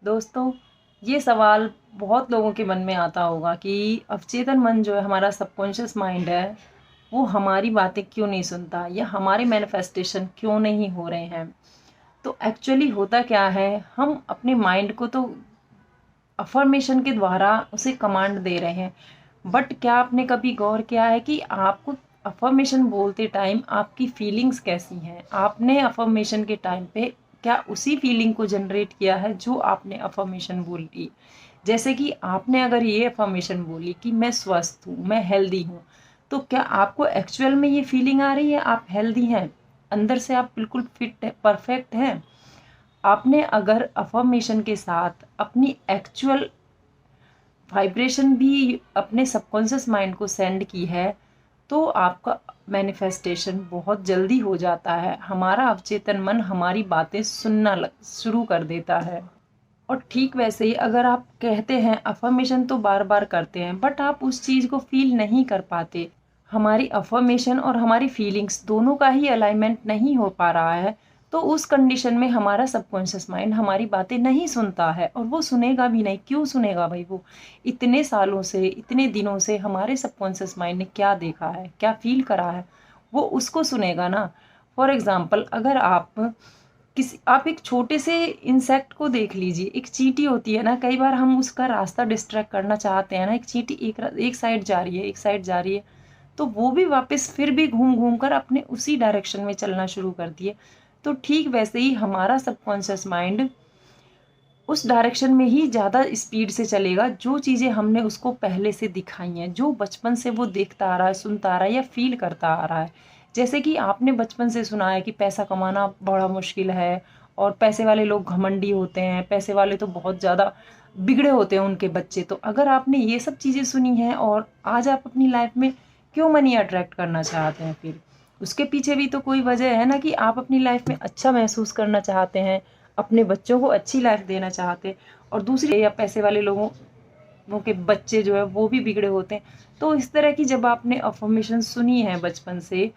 दोस्तों, ये सवाल बहुत लोगों के मन में आता होगा कि अवचेतन मन जो है, हमारा सबकॉन्शियस माइंड है, वो हमारी बातें क्यों नहीं सुनता या हमारे मैनिफेस्टेशन क्यों नहीं हो रहे हैं। तो एक्चुअली होता क्या है, हम अपने माइंड को तो अफर्मेशन के द्वारा उसे कमांड दे रहे हैं, बट क्या आपने कभी गौर किया है कि आपको अफर्मेशन बोलते टाइम आपकी फीलिंग्स कैसी हैं? आपने अफर्मेशन के टाइम पे क्या उसी फीलिंग को जनरेट किया है जो आपने अफर्मेशन बोली? जैसे कि आपने अगर ये अफर्मेशन बोली कि मैं स्वस्थ हूँ, मैं हेल्दी हूँ, तो क्या आपको एक्चुअल में ये फीलिंग आ रही है आप हेल्दी हैं, अंदर से आप बिल्कुल फिट परफेक्ट हैं? आपने अगर अफर्मेशन के साथ अपनी एक्चुअल वाइब्रेशन भी अपने सबकॉन्शियस माइंड को सेंड की है, तो आपका मैनिफेस्टेशन बहुत जल्दी हो जाता है। हमारा अवचेतन मन हमारी बातें सुनना शुरू कर देता है। और ठीक वैसे ही अगर आप कहते हैं, अफर्मेशन तो बार बार करते हैं, बट आप उस चीज़ को फील नहीं कर पाते, हमारी अफर्मेशन और हमारी फीलिंग्स दोनों का ही अलाइनमेंट नहीं हो पा रहा है, तो उस कंडीशन में हमारा सबकॉन्शियस माइंड हमारी बातें नहीं सुनता है, और वो सुनेगा भी नहीं। क्यों सुनेगा भाई? वो इतने सालों से, इतने दिनों से हमारे सबकॉन्शियस माइंड ने क्या देखा है, क्या फील करा है, वो उसको सुनेगा ना। फॉर एग्जाम्पल, अगर आप एक छोटे से इंसेक्ट को देख लीजिए, एक चींटी होती है ना, कई बार हम उसका रास्ता डिस्ट्रैक्ट करना चाहते हैं ना, एक चींटी एक साइड जा रही है, एक साइड जा रही है, तो वो भी वापस फिर भी घूम घूम कर अपने उसी डायरेक्शन में चलना शुरू कर दिए। तो ठीक वैसे ही हमारा सबकॉन्शियस माइंड उस डायरेक्शन में ही ज़्यादा स्पीड से चलेगा, जो चीज़ें हमने उसको पहले से दिखाई हैं, जो बचपन से वो देखता आ रहा है, सुनता आ रहा है या फील करता आ रहा है। जैसे कि आपने बचपन से सुना है कि पैसा कमाना बड़ा मुश्किल है, और पैसे वाले लोग घमंडी होते हैं, पैसे वाले तो बहुत ज़्यादा बिगड़े होते हैं उनके बच्चे। तो अगर आपने ये सब चीज़ें सुनी हैं और आज आप अपनी लाइफ में क्यों मनी अट्रैक्ट करना चाहते हैं, फिर उसके पीछे भी तो कोई वजह है ना, कि आप अपनी लाइफ में अच्छा महसूस करना चाहते हैं, अपने बच्चों को अच्छी लाइफ देना चाहते, और दूसरे या पैसे वाले लोगों वो के बच्चे जो है वो भी बिगड़े होते हैं। तो इस तरह की जब आपने अफर्मेशन सुनी है बचपन से,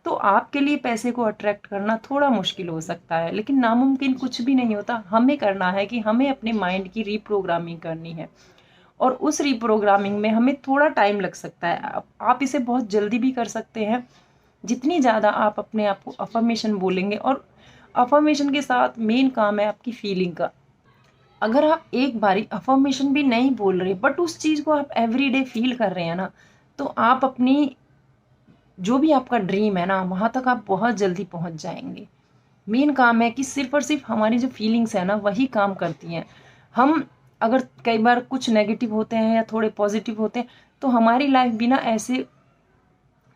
तो आपके लिए पैसे को अट्रैक्ट करना थोड़ा मुश्किल हो सकता है, लेकिन नामुमकिन कुछ भी नहीं होता। हमें करना है कि हमें अपने माइंड की रीप्रोग्रामिंग करनी है, और उस रीप्रोग्रामिंग में हमें थोड़ा टाइम लग सकता है। आप इसे बहुत जल्दी भी कर सकते हैं। जितनी ज़्यादा आप अपने आप को अफर्मेशन बोलेंगे, और अफर्मेशन के साथ मेन काम है आपकी फीलिंग का। अगर आप एक बारी अफर्मेशन भी नहीं बोल रहे, बट उस चीज़ को आप एवरीडे फील कर रहे हैं ना, तो आप अपनी जो भी आपका ड्रीम है ना, वहाँ तक आप बहुत जल्दी पहुँच जाएंगे। मेन काम है कि सिर्फ और सिर्फ हमारी जो फीलिंग्स है ना, वही काम करती हैं। हम अगर कई बार कुछ नेगेटिव होते हैं या थोड़े पॉजिटिव होते हैं, तो हमारी लाइफ भी ना ऐसे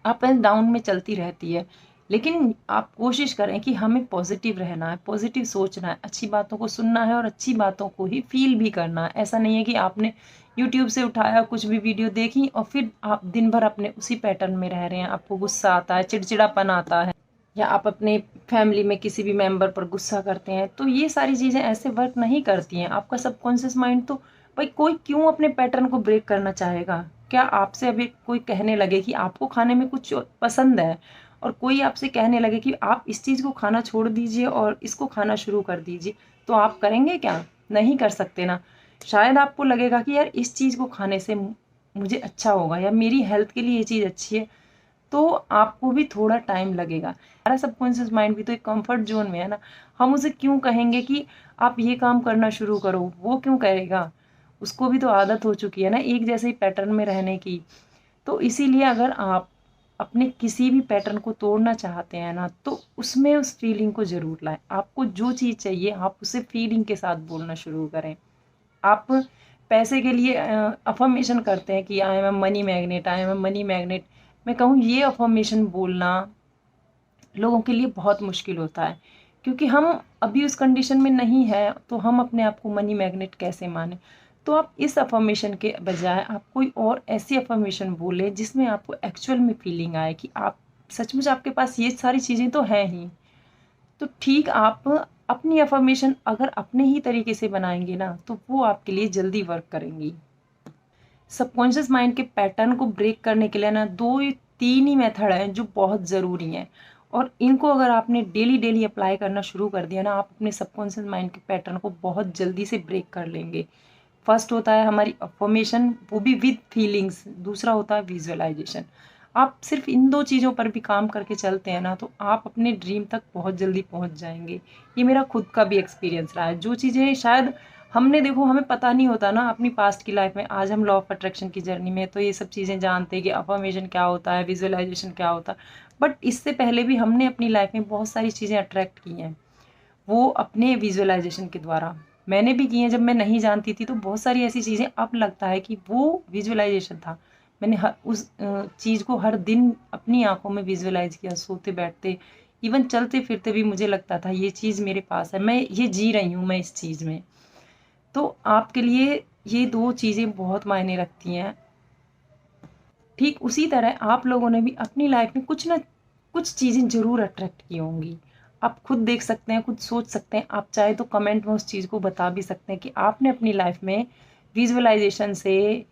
अप एंड डाउन में चलती रहती है। लेकिन आप कोशिश करें कि हमें पॉजिटिव रहना है, पॉजिटिव सोचना है, अच्छी बातों को सुनना है और अच्छी बातों को ही फील भी करना है। ऐसा नहीं है कि आपने यूट्यूब से उठाया, कुछ भी वीडियो देखी और फिर आप दिन भर अपने उसी पैटर्न में रह रहे हैं। आपको गुस्सा आता है, चिड़चिड़ापन आता है, या आप अपने फैमिली में किसी भी मेंबर पर गुस्सा करते हैं, तो ये सारी चीज़ें ऐसे वर्क नहीं करती हैं। आपका सबकॉन्शियस माइंड तो, भाई कोई क्यों अपने पैटर्न को ब्रेक करना चाहेगा? क्या आपसे अभी कोई कहने लगे कि आपको खाने में कुछ पसंद है, और कोई आपसे कहने लगे कि आप इस चीज़ को खाना छोड़ दीजिए और इसको खाना शुरू कर दीजिए, तो आप करेंगे क्या? नहीं कर सकते ना। शायद आपको लगेगा कि यार इस चीज़ को खाने से मुझे अच्छा होगा, या मेरी हेल्थ के लिए ये चीज़ अच्छी है, तो आपको भी थोड़ा टाइम लगेगा। हमारा सबकॉन्शियस माइंड भी तो एक कंफर्ट जोन में है ना, हम उसे क्यों कहेंगे कि आप ये काम करना शुरू करो? वो क्यों करेगा? उसको भी तो आदत हो चुकी है ना एक जैसे ही पैटर्न में रहने की। तो इसीलिए अगर आप अपने किसी भी पैटर्न को तोड़ना चाहते हैं ना, तो उसमें उस फीलिंग को ज़रूर लाएँ। आपको जो चीज़ चाहिए आप उसे फीलिंग के साथ बोलना शुरू करें। आप पैसे के लिए अफ़र्मेशन करते हैं कि I am a money magnet, I am a money magnet. मैं कहूँ ये अफ़र्मेशन बोलना लोगों के लिए बहुत मुश्किल होता है, क्योंकि हम अभी उस कंडीशन में नहीं है, तो हम अपने आप को मनी मैग्नेट कैसे माने? तो आप इस अफ़र्मेशन के बजाय आप कोई और ऐसी अफ़र्मेशन बोले जिसमें आपको एक्चुअल में फीलिंग आए कि आप सचमुच आपके पास ये सारी चीज़ें तो हैं ही। तो ठीक आप अपनी अफ़र्मेशन अगर अपने ही तरीके से बनाएंगे ना, तो वो आपके लिए जल्दी वर्क करेंगी। सबकॉन्शियस माइंड के पैटर्न को ब्रेक करने के लिए ना 2 3 ही मेथड हैं जो बहुत ज़रूरी हैं, और इनको अगर आपने डेली डेली अप्लाई करना शुरू कर दिया ना, आप अपने सबकॉन्शियस माइंड के पैटर्न को बहुत जल्दी से ब्रेक कर लेंगे। फर्स्ट होता है हमारी अफर्मेशन, वो भी विद फीलिंग्स। दूसरा होता है विजुअलाइजेशन। आप सिर्फ इन 2 चीज़ों पर भी काम करके चलते हैं ना, तो आप अपने ड्रीम तक बहुत जल्दी पहुंच जाएंगे। ये मेरा खुद का भी एक्सपीरियंस रहा है। जो चीज़ें शायद हमने, देखो हमें पता नहीं होता ना अपनी पास्ट की लाइफ में, आज हम लॉ ऑफ अट्रैक्शन की जर्नी में तो ये सब चीज़ें जानते हैं कि अफर्मेशन क्या होता है, विजुअलाइजेशन क्या होता है। बट इससे पहले भी हमने अपनी लाइफ में बहुत सारी चीज़ें अट्रैक्ट की हैं, वो अपने विजुअलाइजेशन के द्वारा। मैंने भी की हैं, जब मैं नहीं जानती थी तो बहुत सारी ऐसी चीज़ें अब लगता है कि वो विजुअलाइजेशन था। मैंने उस चीज़ को हर दिन अपनी आंखों में विजुअलाइज किया, सोते बैठते, इवन चलते फिरते भी मुझे लगता था ये चीज़ मेरे पास है, मैं ये जी रही हूँ मैं इस चीज़ में। तो आपके लिए ये 2 चीज़ें बहुत मायने रखती हैं। ठीक उसी तरह आप लोगों ने भी अपनी लाइफ में कुछ ना कुछ चीज़ें ज़रूर अट्रैक्ट की होंगी। आप खुद देख सकते हैं, खुद सोच सकते हैं। आप चाहे तो कमेंट में उस चीज़ को बता भी सकते हैं कि आपने अपनी लाइफ में विजुअलाइजेशन से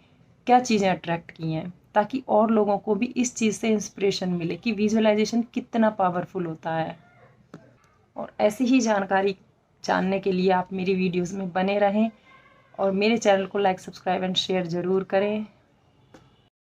क्या चीज़ें अट्रैक्ट की हैं, ताकि और लोगों को भी इस चीज़ से इंस्पिरेशन मिले कि विजुअलाइजेशन कितना पावरफुल होता है। और ऐसी ही जानकारी जानने के लिए आप मेरी वीडियोज़ में बने रहें और मेरे चैनल को लाइक, सब्सक्राइब एंड शेयर ज़रूर करें।